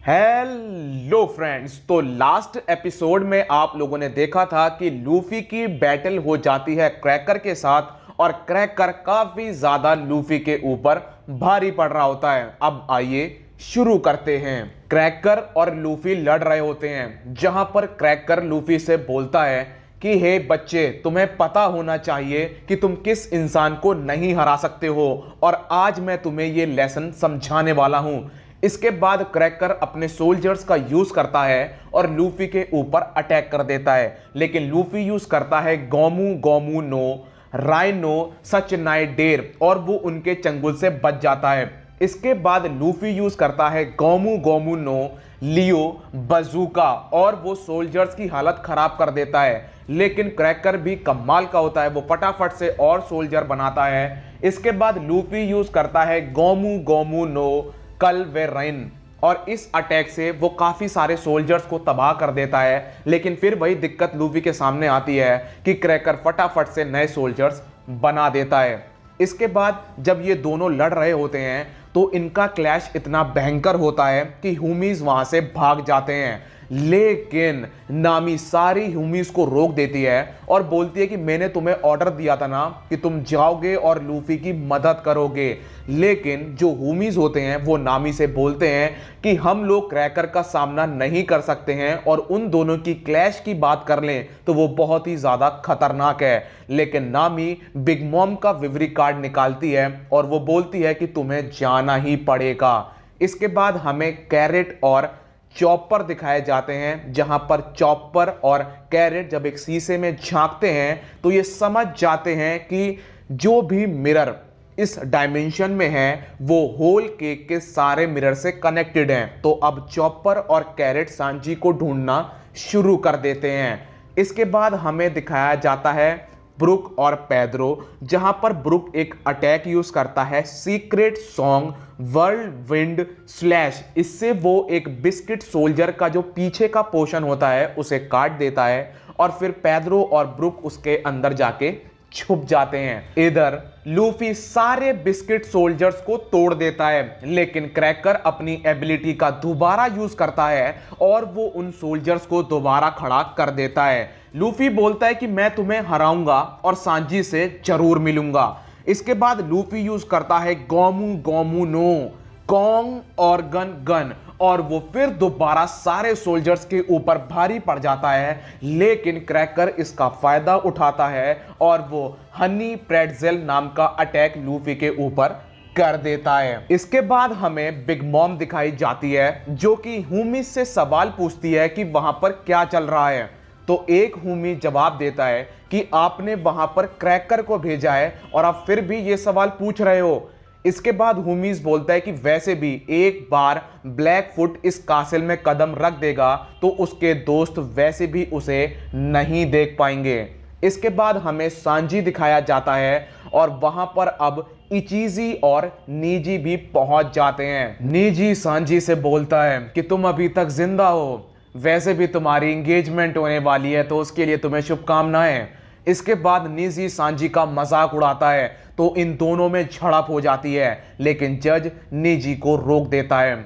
Hello friends. तो last episode में आप लोगों ने देखा था कि लूफी की बैटल हो जाती है क्रैकर के साथ और क्रैकर काफी ज्यादा लूफी के ऊपर भारी पड़ रहा होता है। अब आइए शुरू करते हैं। क्रैकर और लूफी लड़ रहे होते हैं, जहां पर क्रैकर लूफी से बोलता है कि हे बच्चे, तुम्हें पता होना चाहिए कि तुम किस इंसान को नहीं हरा सकते हो और आज मैं तुम्हें ये लेसन समझाने वाला हूं। इसके बाद क्रैकर अपने सोल्जर्स का यूज करता है और लूफी के ऊपर अटैक कर देता है, लेकिन लूफी यूज करता है गोमू गोमू नो राइनो सच नाइ डेर और वो उनके चंगुल से बच जाता है। इसके बाद लूफी यूज करता है गोमू गोमू नो लियो बजूका और वो सोल्जर्स की हालत खराब कर देता है, लेकिन क्रैकर भी कमाल का होता है, वो फटाफट से और सोल्जर बनाता है। इसके बाद लूफी यूज करता है गोमू गोमू नो कल वे रैन और इस अटैक से वो काफी सारे सोल्जर्स को तबाह कर देता है, लेकिन फिर वही दिक्कत लूफी के सामने आती है कि क्रैकर फटाफट से नए सोल्जर्स बना देता है। इसके बाद जब ये दोनों लड़ रहे होते हैं तो इनका क्लैश इतना भयंकर होता है कि ह्यूमीज वहां से भाग जाते हैं, लेकिन नामी सारी ह्यूमीज को रोक देती है और बोलती है कि मैंने तुम्हें ऑर्डर दिया था ना कि तुम जाओगे और लूफी की मदद करोगे। लेकिन जो ह्यूमीज होते हैं वो नामी से बोलते हैं कि हम लोग क्रैकर का सामना नहीं कर सकते हैं और उन दोनों की क्लैश की बात कर लें तो वो बहुत ही ज्यादा खतरनाक है। लेकिन नामी बिग मॉम का विवरी कार्ड निकालती है और वो बोलती है कि तुम्हें जाना ही पड़ेगा। इसके बाद हमें कैरेट और चॉपर दिखाए जाते हैं, जहां पर चॉपर और कैरेट जब एक शीशे में झांकते हैं तो ये समझ जाते हैं कि जो भी मिरर इस डायमेंशन में है वो होल केक के सारे मिरर से कनेक्टेड हैं। तो अब चॉपर और कैरेट सांजी को ढूंढना शुरू कर देते हैं। इसके बाद हमें दिखाया जाता है ब्रुक और पेड्रो, जहां पर ब्रुक एक अटैक यूज करता है secret song world wind slash. इससे वो एक बिस्किट सोल्जर का जो पीछे का पोर्शन होता है उसे काट देता है और फिर पेड्रो और ब्रुक उसके अंदर जाके छुप जाते हैं। इधर लूफी सारे बिस्किट सोल्जर्स को तोड़ देता है, लेकिन क्रैकर अपनी एबिलिटी का दोबारा यूज करता है और वो उन सोल्जर्स को दोबारा खड़ा कर देता है। लूफी बोलता है कि मैं तुम्हें हराऊंगा और सांजी से जरूर मिलूंगा। इसके बाद लूफी यूज करता है गोमू गोमू नो कॉन्ग और गन और वो फिर दोबारा सारे सोल्जर्स के ऊपर भारी पड़ जाता है, लेकिन क्रैकर इसका फायदा उठाता है और वो हनी प्रेट्जेल नाम का अटैक लूफी के ऊपर कर देता है। इसके बाद हमें बिग मॉम दिखाई जाती है, जो कि ह्यूमीज से सवाल पूछती है कि वहां पर क्या चल रहा है। तो एक ह्यूमी जवाब देता है कि आपने वहां पर क्रैकर को भेजा है और आप फिर भी ये सवाल पूछ रहे हो। इसके बाद ह्यूमीज बोलता है कि वैसे भी एक बार ब्लैकफुट इस कासिल में कदम रख देगा तो उसके दोस्त वैसे भी उसे नहीं देख पाएंगे। इसके बाद हमें सांजी दिखाया जाता है और वहां पर अब इचीजी और नीजी भी पहुंच जाते हैं। नीजी सांजी से बोलता है कि तुम अभी तक जिंदा हो, वैसे भी तुम्हारी एंगेजमेंट होने वाली है तो उसके लिए तुम्हें शुभकामनाएं। इसके बाद नीजी सांजी का मजाक उड़ाता है तो इन दोनों में झड़प हो जाती है, लेकिन जज नीजी को रोक देता है।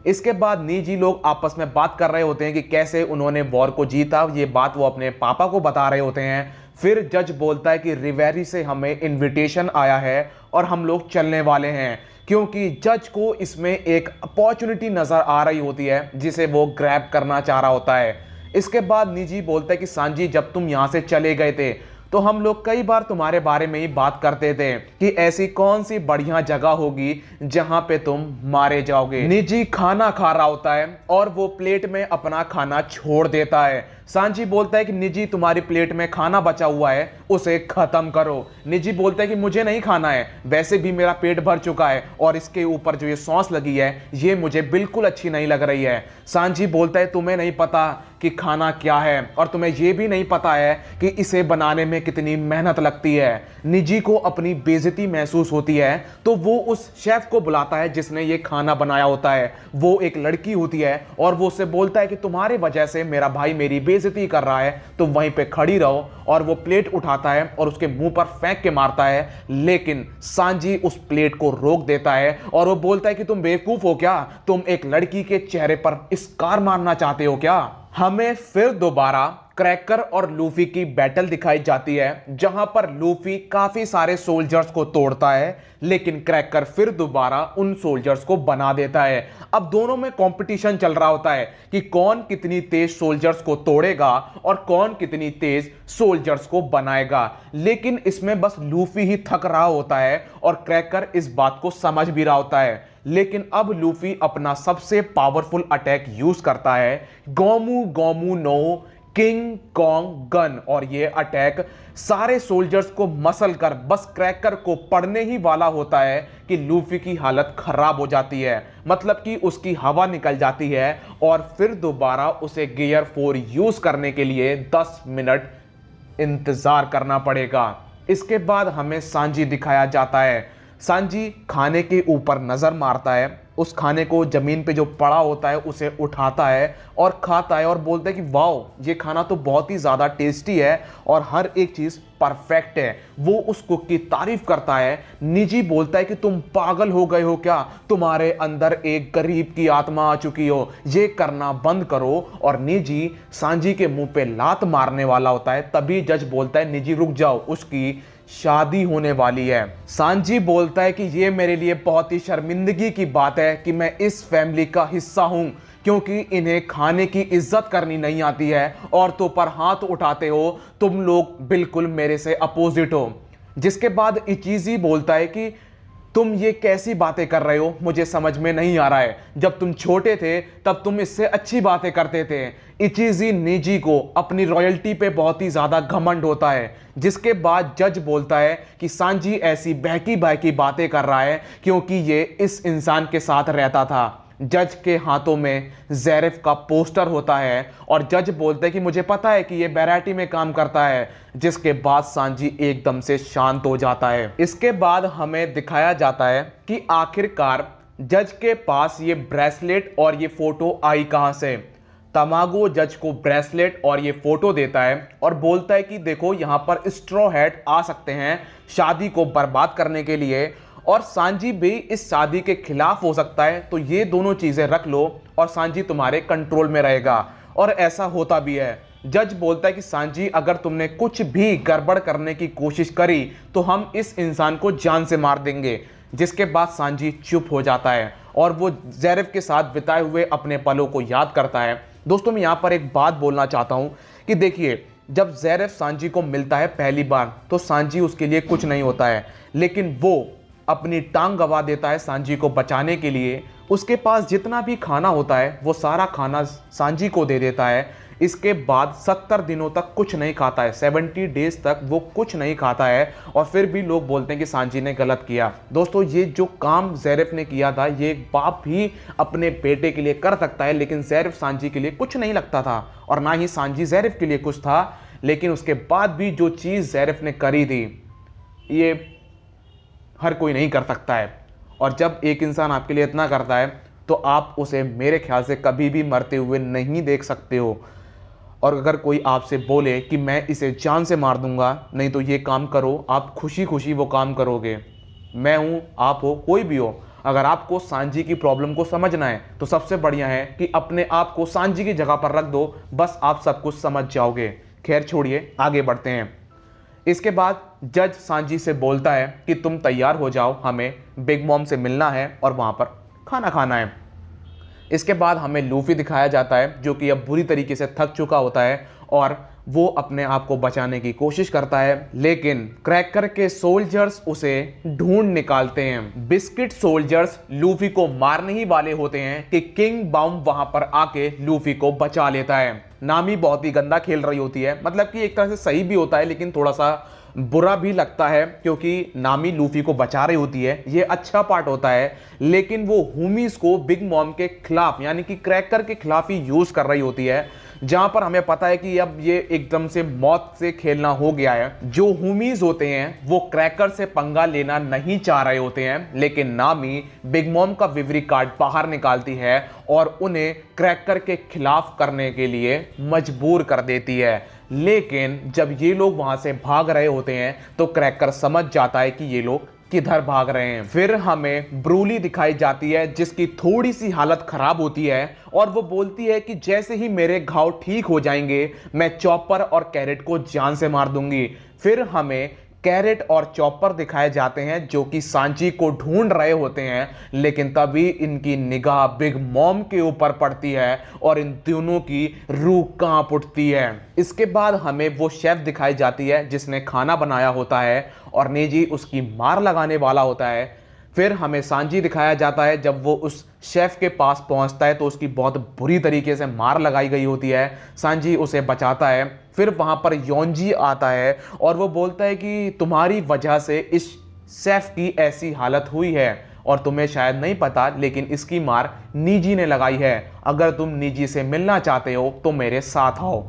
इसके बाद नीजी लोग आपस में बात कर रहे होते हैं कि कैसे उन्होंने वॉर को जीता। ये बात वो अपने पापा को बता रहे होते हैं। फिर जज बोलता है कि रिवेरी से हमें इनविटेशन आया है और हम लोग चलने वाले हैं, क्योंकि जज को इसमें एक अपॉर्चुनिटी नजर आ रही होती है जिसे वो ग्रैब करना चाह रहा होता है। इसके बाद निजी बोलता है कि सांजी, जब तुम यहां से चले गए थे तो हम लोग कई बार तुम्हारे बारे में ही बात करते थे कि ऐसी कौन सी बढ़िया जगह होगी जहां पे तुम मारे जाओगे। निजी खाना खा रहा होता है और वो प्लेट में अपना खाना छोड़ देता है। सांजी बोलता है कि निजी, तुम्हारी प्लेट में खाना बचा हुआ है, उसे खत्म करो। निजी बोलता है कि मुझे नहीं खाना है, वैसे भी मेरा पेट भर चुका है और इसके ऊपर जो ये सॉस लगी है ये मुझे बिल्कुल अच्छी नहीं लग रही है। सांजी बोलता है तुम्हें नहीं पता कि खाना क्या है और तुम्हें यह भी नहीं पता है कि इसे बनाने में कितनी मेहनत लगती है। निजी को अपनी बेइज्जती महसूस होती है तो वो उस शेफ को बुलाता है जिसने ये खाना बनाया होता है। वो एक लड़की होती है और वो उससे बोलता है कि तुम्हारे वजह से मेरा भाई मेरी बेइज्जती बेइज्जती कर रहा है तो वहीं पे खड़ी रहो। और वो प्लेट उठाता है और उसके मुंह पर फेंक के मारता है, लेकिन सांजी उस प्लेट को रोक देता है और वो बोलता है कि तुम बेवकूफ हो क्या, तुम एक लड़की के चेहरे पर स्कार मारना चाहते हो क्या। हमें फिर दोबारा क्रैकर और लूफी की बैटल दिखाई जाती है, जहां पर लूफी काफी सारे सोल्जर्स को तोड़ता है, लेकिन क्रैकर फिर दोबारा उन सोल्जर्स को बना देता है। अब दोनों में कंपटीशन चल रहा होता है कि कौन कितनी तेज सोल्जर्स को तोड़ेगा और कौन कितनी तेज सोल्जर्स को बनाएगा। लेकिन इसमें बस लूफी ही थक रहा होता है और क्रैकर इस बात को समझ भी रहा होता है। लेकिन अब लूफी अपना सबसे पावरफुल अटैक यूज करता है, Gomu Gomu no King Kong gun. और ये अटैक सारे सोल्जर्स को मसल कर बस क्रैकर को पड़ने ही वाला होता है कि लूफी की हालत खराब हो जाती है, मतलब कि उसकी हवा निकल जाती है और फिर दोबारा उसे गियर 4 यूज करने के लिए 10 मिनट इंतजार करना पड़ेगा। इसके बाद हमें सांजी दिखाया जाता है। सांजी खाने के ऊपर नजर मारता है, उस खाने को जमीन पे जो पड़ा होता है उसे उठाता है और खाता है और बोलता है कि वाह, ये खाना तो बहुत ही ज़्यादा टेस्टी है और हर एक चीज़ परफेक्ट है। वो उस कुक की तारीफ करता है। निजी बोलता है कि तुम पागल हो गए हो क्या, तुम्हारे अंदर एक गरीब की आत्मा आ चुकी हो, ये करना बंद करो। और निजी सांजी के मुंह पे लात मारने वाला होता है, तभी जज बोलता है निजी रुक जाओ, उसकी शादी होने वाली है। सांजी बोलता है कि ये मेरे लिए बहुत ही शर्मिंदगी की बात है कि मैं इस फैमिली का हिस्सा हूं, क्योंकि इन्हें खाने की इज्जत करनी नहीं आती है, औरतों पर हाथ उठाते हो, तुम लोग बिल्कुल मेरे से अपोजिट हो। जिसके बाद इचीजी बोलता है कि तुम ये कैसी बातें कर रहे हो, मुझे समझ में नहीं आ रहा है, जब तुम छोटे थे तब तुम इससे अच्छी बातें करते थे। इचीजी निजी को अपनी रॉयल्टी पे बहुत ही ज्यादा घमंड होता है। जिसके बाद जज बोलता है कि सांजी ऐसी बहकी बहकी बातें कर रहा है क्योंकि ये इस इंसान के साथ रहता था। जज के हाथों में ज़ेरेफ का पोस्टर होता है और जज बोलते हैं कि मुझे पता है कि ये बैराटी में काम करता है। जिसके बाद सांजी एकदम से शांत हो जाता है। इसके बाद हमें दिखाया जाता है कि आखिरकार जज के पास ये ब्रेसलेट और ये फोटो आई कहां से। तमागो जज को ब्रेसलेट और ये फोटो देता है और बोलता है कि देखो, यहाँ पर स्ट्रॉ हैट आ सकते हैं शादी को बर्बाद करने के लिए, और सांजी भी इस शादी के खिलाफ हो सकता है, तो ये दोनों चीजें रख लो और सांजी तुम्हारे कंट्रोल में रहेगा। और ऐसा होता भी है। जज बोलता है कि सांजी, अगर तुमने कुछ भी गड़बड़ करने की कोशिश करी तो हम इस इंसान को जान से मार देंगे। जिसके बाद सांजी चुप हो जाता है और वो ज़ेरेफ के साथ बिताए हुए अपने पलों को याद करता है। दोस्तों, मैं यहाँ पर एक बात बोलना चाहता हूँ कि देखिए, जब ज़ेरेफ सांजी को मिलता है पहली बार तो सांजी उसके लिए कुछ नहीं होता है, लेकिन वो अपनी टांग गवा देता है सांजी को बचाने के लिए। उसके पास जितना भी खाना होता है वो सारा खाना सांजी को दे देता है। इसके बाद 70 दिनों तक कुछ नहीं खाता है, 70 डेज तक वो कुछ नहीं खाता है, और फिर भी लोग बोलते हैं कि सांजी ने गलत किया। दोस्तों, ये जो काम ज़ेरेफ ने किया था ये एक बाप भी अपने बेटे के लिए कर सकता है, लेकिन ज़ेरेफ सांजी के लिए कुछ नहीं लगता था और ना ही सांजी ज़ेरेफ के लिए कुछ था। लेकिन उसके बाद भी जो चीज़ ज़ेरेफ ने करी थी ये हर कोई नहीं कर सकता है। और जब एक इंसान आपके लिए इतना करता है तो आप उसे मेरे ख्याल से कभी भी मरते हुए नहीं देख सकते हो। और अगर कोई आपसे बोले कि मैं इसे जान से मार दूंगा, नहीं तो ये काम करो, आप खुशी खुशी वो काम करोगे। मैं हूँ, आप हो, कोई भी हो, अगर आपको सांजी की प्रॉब्लम को समझना है तो सबसे बढ़िया है कि अपने आप को सांजी की जगह पर रख दो, बस आप सब कुछ समझ जाओगे। खैर छोड़िए, आगे बढ़ते हैं। इसके बाद जज सांजी से बोलता है कि तुम तैयार हो जाओ, हमें बिग मॉम से मिलना है और वहाँ पर खाना खाना है। इसके बाद हमें लूफी दिखाया जाता है जो कि अब बुरी तरीके से थक चुका होता है और वो अपने आप को बचाने की कोशिश करता है, लेकिन क्रैकर के सोल्जर्स उसे ढूंढ निकालते हैं। बिस्किट सोल्जर्स लूफी को मारने ही वाले होते हैं कि किंग बाउम वहां पर आके लूफी को बचा लेता है। नामी बहुत ही गंदा खेल रही होती है, मतलब कि एक तरह से सही भी होता है लेकिन थोड़ा सा बुरा भी लगता है क्योंकि नामी लूफी को बचा रही होती है, ये अच्छा पार्ट होता है। लेकिन वो हुमीज को बिग मॉम के खिलाफ यानी कि क्रैकर के खिलाफ ही यूज कर रही होती है, जहां पर हमें पता है कि अब ये एकदम से मौत से खेलना हो गया है। जो हुमीज होते हैं वो क्रैकर से पंगा लेना नहीं चाह रहे होते हैं, लेकिन नामी बिग मॉम का विवरी कार्ड बाहर निकालती है और उन्हें क्रैकर के खिलाफ करने के लिए मजबूर कर देती है। लेकिन जब ये लोग वहां से भाग रहे होते हैं तो क्रैकर समझ जाता है कि ये लोग किधर भाग रहे हैं। फिर हमें ब्रूली दिखाई जाती है जिसकी थोड़ी सी हालत खराब होती है और वो बोलती है कि जैसे ही मेरे घाव ठीक हो जाएंगे मैं चॉपर और कैरेट को जान से मार दूंगी। फिर हमें कैरेट और चॉपर दिखाए जाते हैं जो कि सांची को ढूंढ रहे होते हैं, लेकिन तभी इनकी निगाह बिग मॉम के ऊपर पड़ती है और इन दोनों की रूह कांप उठती है। इसके बाद हमें वो शेफ दिखाई जाती है जिसने खाना बनाया होता है और नेजी उसकी मार लगाने वाला होता है। फिर हमें सांजी दिखाया जाता है जब वो उस शेफ के पास पहुंचता है तो उसकी बहुत बुरी तरीके से मार लगाई गई होती है। सांजी उसे बचाता है। फिर वहां पर योंजी आता है और वो बोलता है कि तुम्हारी वजह से इस शेफ की ऐसी हालत हुई है और तुम्हें शायद नहीं पता, लेकिन इसकी मार नीजी ने लगाई है। अगर तुम नीजी से मिलना चाहते हो तो मेरे साथ आओ।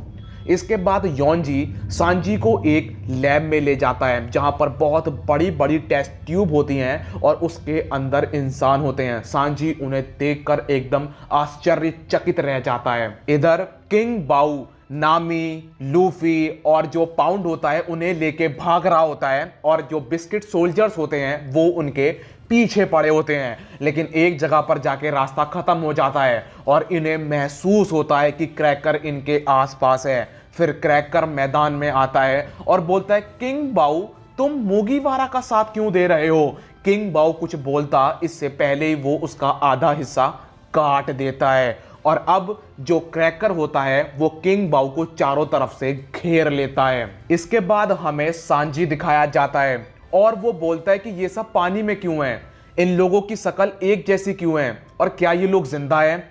इसके बाद योंजी सांजी को एक लैब में ले जाता है जहां पर बहुत बड़ी बड़ी टेस्ट ट्यूब होती हैं और उसके अंदर इंसान होते हैं। सांजी उन्हें देखकर एकदम आश्चर्यचकित रह जाता है। इधर किंग बाऊ नामी, लूफी और जो पाउंड होता है उन्हें लेके भाग रहा होता है और जो बिस्किट सोल्जर्स होते हैं वो उनके पीछे पड़े होते हैं। लेकिन एक जगह पर जाके रास्ता खत्म हो जाता है और इन्हें महसूस होता है कि क्रैकर इनके आसपास है। फिर क्रैकर मैदान में आता है और बोलता है किंग बाऊ तुम मूगीवारा का साथ क्यों दे रहे हो। किंग बाऊ कुछ बोलता इससे पहले ही वो उसका आधा हिस्सा काट देता है और अब जो क्रैकर होता है वो किंग बाऊ को चारों तरफ से घेर लेता है। इसके बाद हमें सांजी दिखाया जाता है और वो बोलता है कि ये सब पानी में क्यों है, इन लोगों की शक्ल एक जैसी क्यों है और क्या ये लोग जिंदा हैं।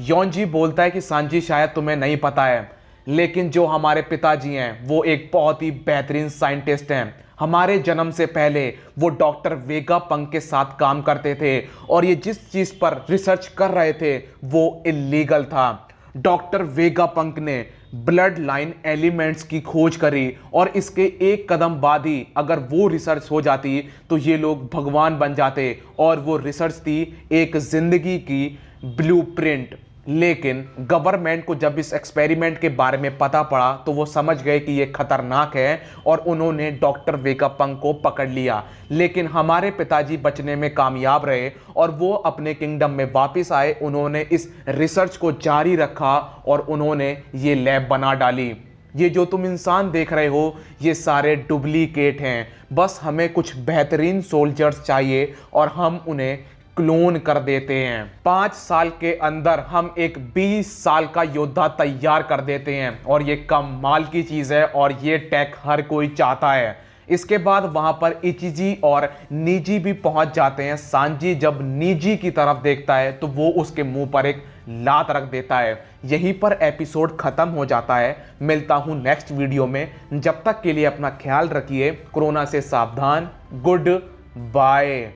योंजी बोलता है कि सांजी शायद तुम्हें नहीं पता है, लेकिन जो हमारे पिताजी हैं वो एक बहुत ही बेहतरीन साइंटिस्ट हैं। हमारे जन्म से पहले वो डॉक्टर वेगापंक के साथ काम करते थे और ये जिस चीज पर रिसर्च कर रहे थे वो इलीगल था। डॉक्टर वेगापंक ने ब्लड लाइन एलिमेंट्स की खोज करी और इसके एक कदम बाद ही अगर वो रिसर्च हो जाती तो ये लोग भगवान बन जाते और वो रिसर्च थी एक जिंदगी की ब्लूप्रिंट। लेकिन गवर्नमेंट को जब इस एक्सपेरिमेंट के बारे में पता पड़ा तो वो समझ गए कि ये खतरनाक है और उन्होंने डॉक्टर वेगापंक को पकड़ लिया। लेकिन हमारे पिताजी बचने में कामयाब रहे और वो अपने किंगडम में वापस आए। उन्होंने इस रिसर्च को जारी रखा और उन्होंने ये लैब बना डाली। ये जो तुम इंसान देख रहे हो ये सारे डुप्लीकेट हैं, बस हमें कुछ बेहतरीन सोल्जर्स चाहिए और हम उन्हें क्लोन कर देते हैं। 5 साल के अंदर हम एक 20 साल का योद्धा तैयार कर देते हैं और ये कमाल की चीज है और ये टेक हर कोई चाहता है। इसके बाद वहां पर इचिजी और नीजी भी पहुंच जाते हैं। सांजी जब नीजी की तरफ देखता है तो वो उसके मुंह पर एक लात रख देता है। यहीं पर एपिसोड खत्म हो जाता है। मिलता हूं नेक्स्ट वीडियो में, जब तक के लिए अपना ख्याल रखिए, कोरोना से सावधान, गुड बाय।